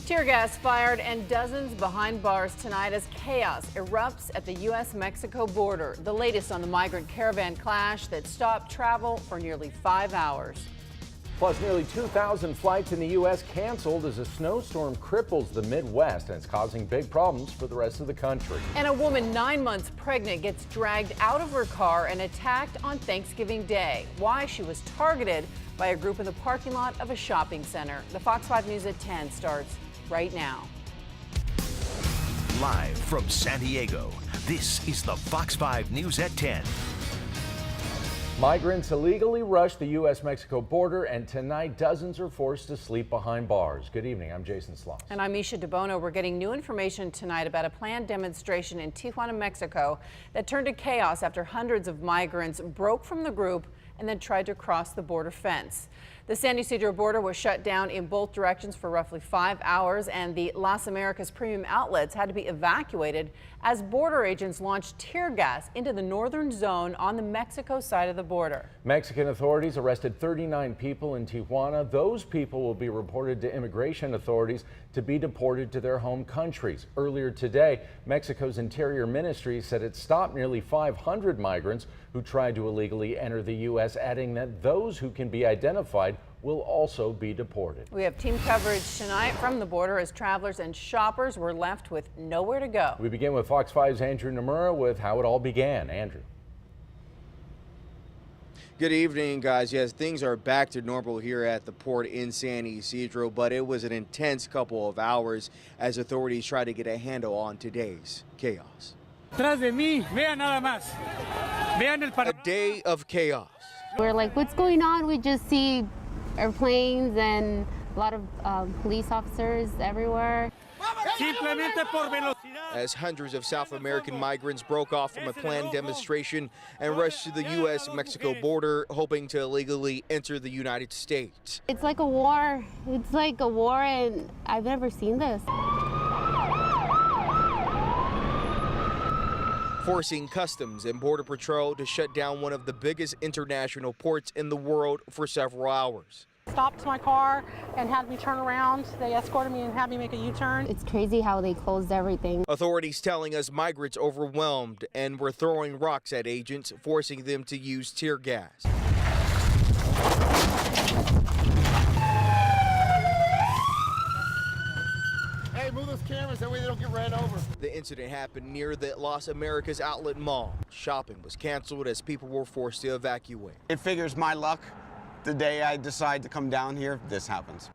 Tear gas fired and dozens behind bars tonight as chaos erupts at the U.S.-Mexico border. The latest on the Migrant Caravan clash that stopped travel for nearly 5 hours. Plus, nearly 2,000 flights in the U.S. canceled as a snowstorm cripples the Midwest, and it's causing big problems for the rest of the country. And a woman 9 months pregnant gets dragged out of her car and attacked on Thanksgiving Day. Why she was targeted by a group in the parking lot of a shopping center. The Fox 5 News at 10 starts right now. Live from San Diego, this is the Fox 5 News at 10. Migrants illegally rushed the U.S.-Mexico border, and tonight dozens are forced to sleep behind bars. Good evening, I'm Jason Sloss. And I'm Misha DeBono. We're getting new information tonight about a planned demonstration in Tijuana, Mexico that turned to chaos after hundreds of migrants broke from the group and then tried to cross the border fence. The San Ysidro border was shut down in both directions for roughly 5 hours, and the Las Americas premium outlets had to be evacuated as border agents launched tear gas into the northern zone on the Mexico side of the border. Mexican authorities arrested 39 people in Tijuana. Those people will be reported to immigration authorities to be deported to their home countries. Earlier today, Mexico's Interior Ministry said it stopped nearly 500 migrants who tried to illegally enter the U.S., adding that those who can be identified will also be deported. We have team coverage tonight from the border as travelers and shoppers were left with nowhere to go. We begin with Fox 5's Andrew Nomura with how it all began. Andrew. Good evening, guys. Yes, things are back to normal here at the port in San Ysidro, but it was an intense couple of hours as authorities tried to get a handle on today's chaos. A day of chaos. We're like, what's going on? We just see airplanes and a lot of police officers everywhere. As hundreds of South American migrants broke off from a planned demonstration and rushed to the U.S.-Mexico border, hoping to illegally enter the United States. It's like a war. It's like a war, and I've never seen this. Forcing Customs and Border Patrol to shut down one of the biggest international ports in the world for several hours. Stopped my car and had me turn around. They escorted me and had me make a U-turn. It's crazy how they closed everything. Authorities telling us migrants overwhelmed and were throwing rocks at agents, forcing them to use tear gas. Hey, move those cameras, that way they don't get ran over. The incident happened near the Las Americas outlet mall. Shopping was canceled as people were forced to evacuate. It figures my luck. The day I decide to come down here, this happens.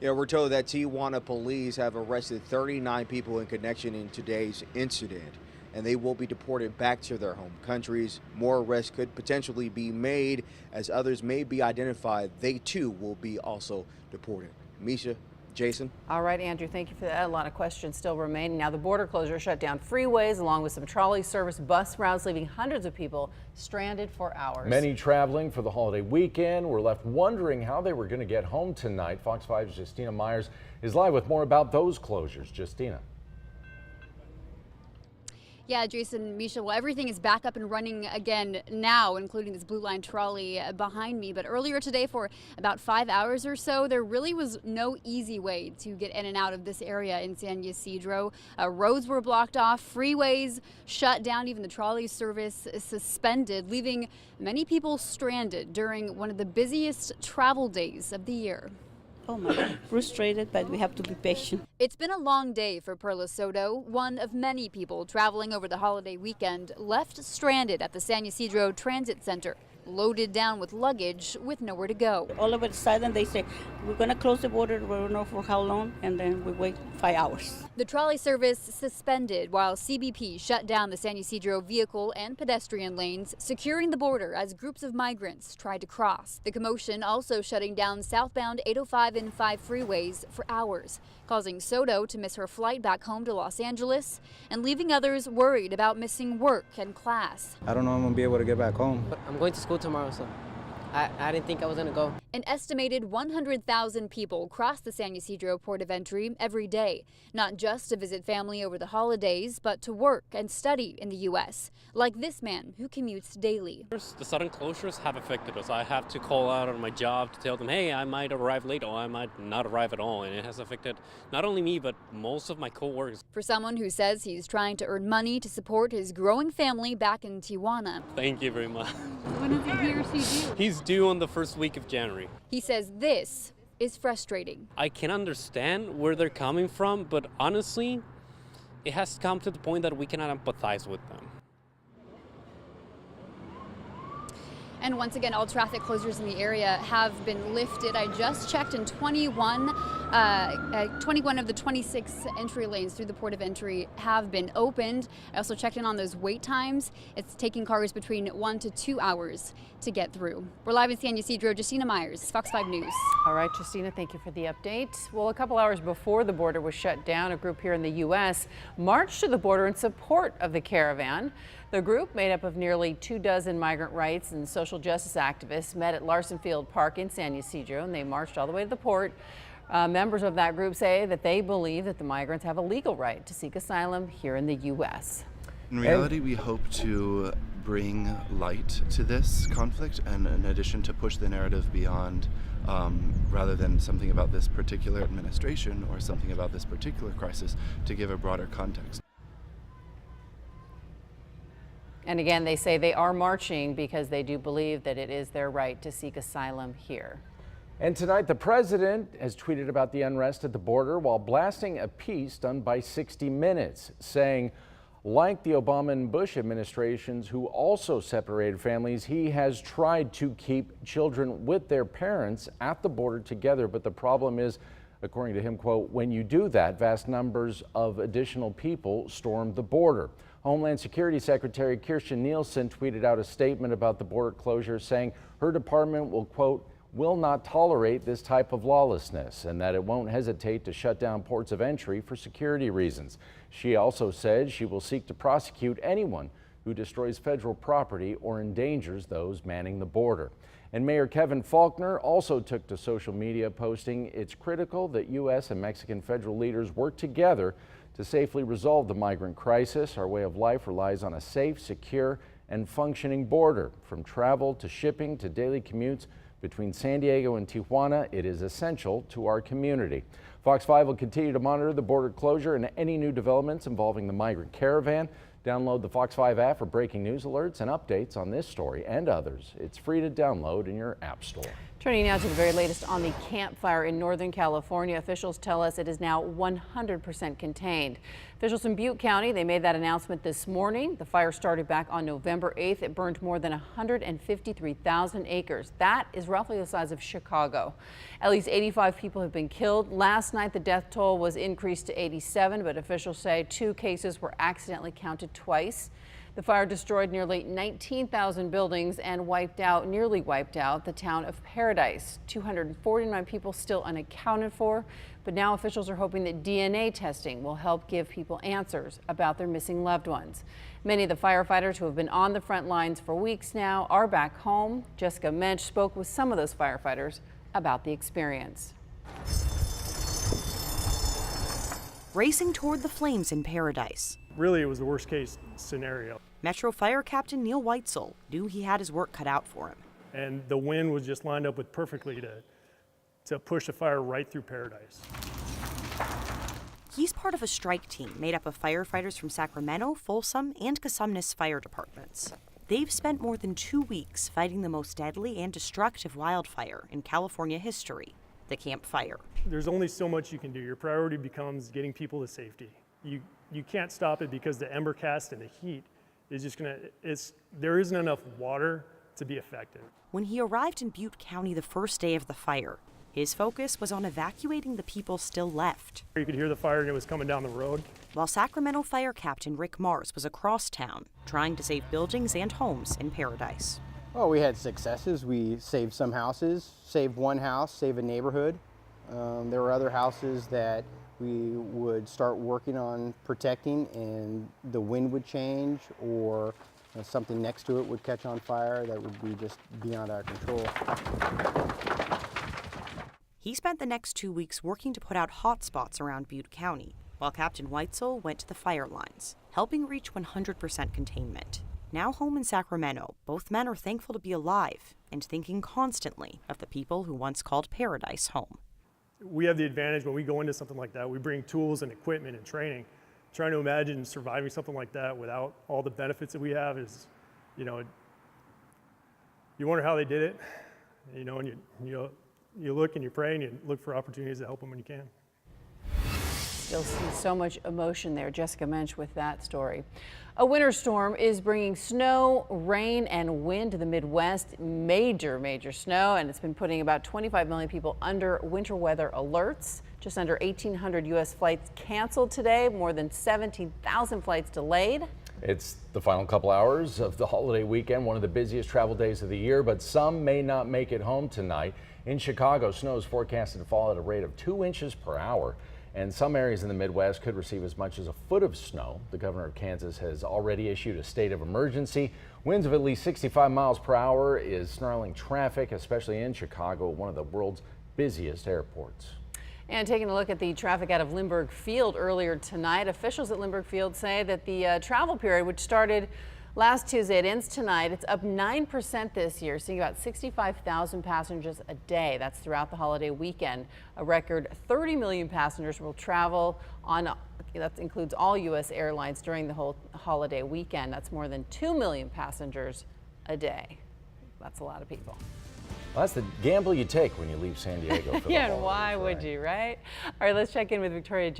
Yeah, we're told that Tijuana police have arrested 39 people in connection in today's incident, and they will be deported back to their home countries. More arrests could potentially be made as others may be identified. They too will be also deported. Misha, Jason. All right, Andrew, thank you for that. A lot of questions still remaining. Now, the border closure shut down freeways along with some trolley service bus routes, leaving hundreds of people stranded for hours. Many traveling for the holiday weekend were left wondering how they were going to get home tonight. Fox 5's Justina Myers is live with more about those closures. Justina. Yeah, Jason, Misha, well, everything is back up and running again now, including this Blue Line trolley behind me. But earlier today, for about 5 hours or so, there really was no easy way to get in and out of this area in San Ysidro. Roads were blocked off, freeways shut down, even the trolley service suspended, leaving many people stranded during one of the busiest travel days of the year. Oh my God, frustrated, but we have to be patient. It's been a long day for Perla Soto, one of many people traveling over the holiday weekend left stranded at the San Ysidro Transit Center, loaded down with luggage with nowhere to go. All of a sudden they say, we're going to close the border, we don't know for how long, and then we wait 5 hours. The trolley service suspended while CBP shut down the San Ysidro vehicle and pedestrian lanes, securing the border as groups of migrants tried to cross. The commotion also shutting down southbound 805 and 5 freeways for hours, causing Soto to miss her flight back home to Los Angeles and leaving others worried about missing work and class. I don't know if I'm going to be able to get back home. I'm going to school tomorrow, so I didn't think I was going to go. An estimated 100,000 people cross the San Ysidro port of entry every day, not just to visit family over the holidays, but to work and study in the U.S., like this man who commutes daily. The sudden closures have affected us. I have to call out on my job to tell them, hey, I might arrive late or I might not arrive at all. And it has affected not only me, but most of my coworkers. For someone who says he's trying to earn money to support his growing family back in Tijuana. Thank you very much. When is he or she due? He's due on the first week of January. He says this is frustrating. I can understand where they're coming from, but honestly, it has come to the point that we cannot empathize with them. And once again, all traffic closures in the area have been lifted. I just checked, and 21 of the 26 entry lanes through the port of entry have been opened. I also checked in on those wait times. It's taking cars between 1 to 2 hours to get through. We're live in San Ysidro. Justina Myers, Fox 5 News. All right, Justina, thank you for the update. Well, a couple hours before the border was shut down, a group here in the U.S. marched to the border in support of the caravan. The group, made up of nearly 24 migrant rights and social justice activists, met at Larson Field Park in San Ysidro, and they marched all the way to the port. Members of that group say that they believe that the migrants have a legal right to seek asylum here in the U.S. In reality, we hope to bring light to this conflict, and in addition to push the narrative beyond, rather than something about this particular administration or something about this particular crisis, to give a broader context. And again, they say they are marching because they do believe that it is their right to seek asylum here. And tonight, the president has tweeted about the unrest at the border while blasting a piece done by 60 Minutes, saying, like the Obama and Bush administrations, who also separated families, he has tried to keep children with their parents at the border together. But the problem is, according to him, quote, when you do that, vast numbers of additional people storm the border. Homeland Security Secretary Kirstjen Nielsen tweeted out a statement about the border closure, saying her department will, quote, will not tolerate this type of lawlessness, and that it won't hesitate to shut down ports of entry for security reasons. She also said she will seek to prosecute anyone who destroys federal property or endangers those manning the border. And Mayor Kevin Faulconer also took to social media, posting, it's critical that U.S. and Mexican federal leaders work together to safely resolve the migrant crisis. Our way of life relies on a safe, secure, and functioning border. From travel to shipping to daily commutes between San Diego and Tijuana, it is essential to our community. Fox 5 will continue to monitor the border closure and any new developments involving the Migrant Caravan. Download the Fox 5 app for breaking news alerts and updates on this story and others. It's free to download in your app store. Turning now to the very latest on the Camp Fire in Northern California. Officials tell us it is now 100% contained. Officials in Butte County, they made that announcement this morning. The fire started back on November 8th. It burned more than 153,000 acres. That is roughly the size of Chicago. At least 85 people have been killed. Last night, the death toll was increased to 87, but officials say 2 cases were accidentally counted twice. The fire destroyed nearly 19,000 buildings and nearly wiped out the town of Paradise. 249 people still unaccounted for, but now officials are hoping that DNA testing will help give people answers about their missing loved ones. Many of the firefighters who have been on the front lines for weeks now are back home. Jessica Mensch spoke with some of those firefighters about the experience. Racing toward the flames in Paradise. Really, it was the worst case scenario. Metro Fire Captain Neil Weitzel knew he had his work cut out for him. And the wind was just lined up with perfectly to push the fire right through Paradise. He's part of a strike team made up of firefighters from Sacramento, Folsom, and Cosumnes fire departments. They've spent more than 2 weeks fighting the most deadly and destructive wildfire in California history, the Camp Fire. There's only so much you can do. Your priority becomes getting people to safety. You can't stop it because the ember cast and the heat is just there isn't enough water to be effective. When he arrived in Butte County the first day of the fire, his focus was on evacuating the people still left. You could hear the fire and it was coming down the road. While Sacramento Fire Captain Rick Mars was across town, trying to save buildings and homes in Paradise. Well, we had successes. We saved some houses, saved one house, saved a neighborhood. There were other houses that we would start working on protecting and the wind would change or something next to it would catch on fire, that would be just beyond our control. He spent the next 2 weeks working to put out hot spots around Butte County, while Captain Weitzel went to the fire lines, helping reach 100% containment. Now home in Sacramento, both men are thankful to be alive and thinking constantly of the people who once called paradise home. We have the advantage when we go into something like that, we bring tools and equipment and training. Trying to imagine surviving something like that without all the benefits that we have is, you wonder how they did it, and you look and you pray and you look for opportunities to help them when you can. Still see so much emotion there, Jessica Mensch with that story. A winter storm is bringing snow, rain, and wind to the Midwest. Major snow, and it's been putting about 25 million people under winter weather alerts. Just under 1,800 U.S. flights canceled today, more than 17,000 flights delayed. It's the final couple hours of the holiday weekend, one of the busiest travel days of the year, but some may not make it home tonight. In Chicago, snow is forecasted to fall at a rate of 2 inches per hour. And some areas in the Midwest could receive as much as a foot of snow. The governor of Kansas has already issued a state of emergency. Winds of at least 65 miles per hour is snarling traffic, especially in Chicago, one of the world's busiest airports. And taking a look at the traffic out of Lindbergh Field earlier tonight, officials at Lindbergh Field say that the travel period, which started last Tuesday, it ends tonight. It's up 9% this year, seeing about 65,000 passengers a day. That's throughout the holiday weekend. A record 30 million passengers will travel on, that includes all U.S. airlines during the whole holiday weekend. That's more than 2 million passengers a day. That's a lot of people. Well, that's the gamble you take when you leave San Diego for the Yeah, and holidays, why would you, right? All right, let's check in with Victoria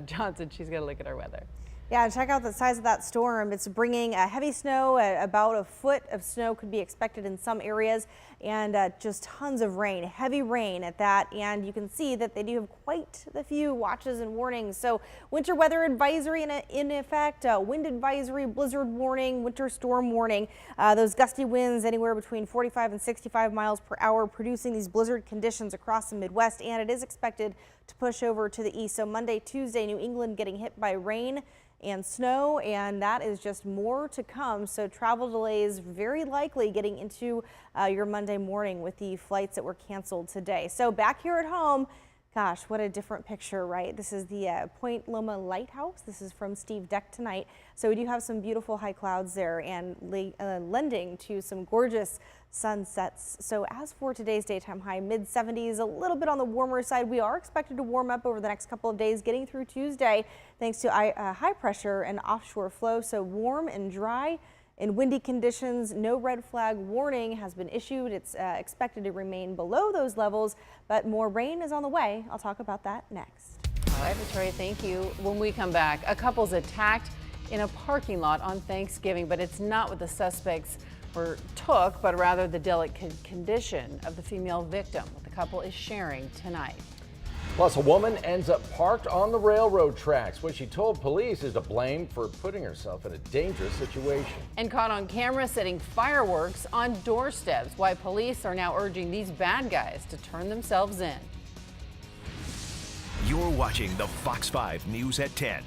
Johnson. She's going to look at our weather. Yeah, check out the size of that storm. It's bringing heavy snow. About a foot of snow could be expected in some areas, and just tons of rain, heavy rain at that. And you can see that they do have quite a few watches and warnings. So winter weather advisory in effect, wind advisory, blizzard warning, winter storm warning. Those gusty winds anywhere between 45 and 65 miles per hour, producing these blizzard conditions across the Midwest. And it is expected to push over to the east. So Monday, Tuesday, New England getting hit by rain and snow, and that is just more to come. So travel delays very likely getting into your Monday morning with the flights that were canceled today. So back here at home, gosh, what a different picture, right? This is the Point Loma Lighthouse. This is from Steve Deck tonight. So we do have some beautiful high clouds there and lending to some gorgeous sunsets. So as for today's daytime high, mid-70s, a little bit on the warmer side. We are expected to warm up over the next couple of days, getting through Tuesday, thanks to high pressure and offshore flow. So warm and dry and windy conditions. No red flag warning has been issued. It's expected to remain below those levels, but more rain is on the way. I'll talk about that next. All right, Victoria, thank you. When we come back, a couple's attacked in a parking lot on Thanksgiving, but it's not what the suspects took, but rather the delicate condition of the female victim. What the couple is sharing tonight. Plus, a woman ends up parked on the railroad tracks. What she told police is to blame for putting herself in a dangerous situation. And caught on camera setting fireworks on doorsteps. Why police are now urging these bad guys to turn themselves in. You're watching the Fox 5 News at 10.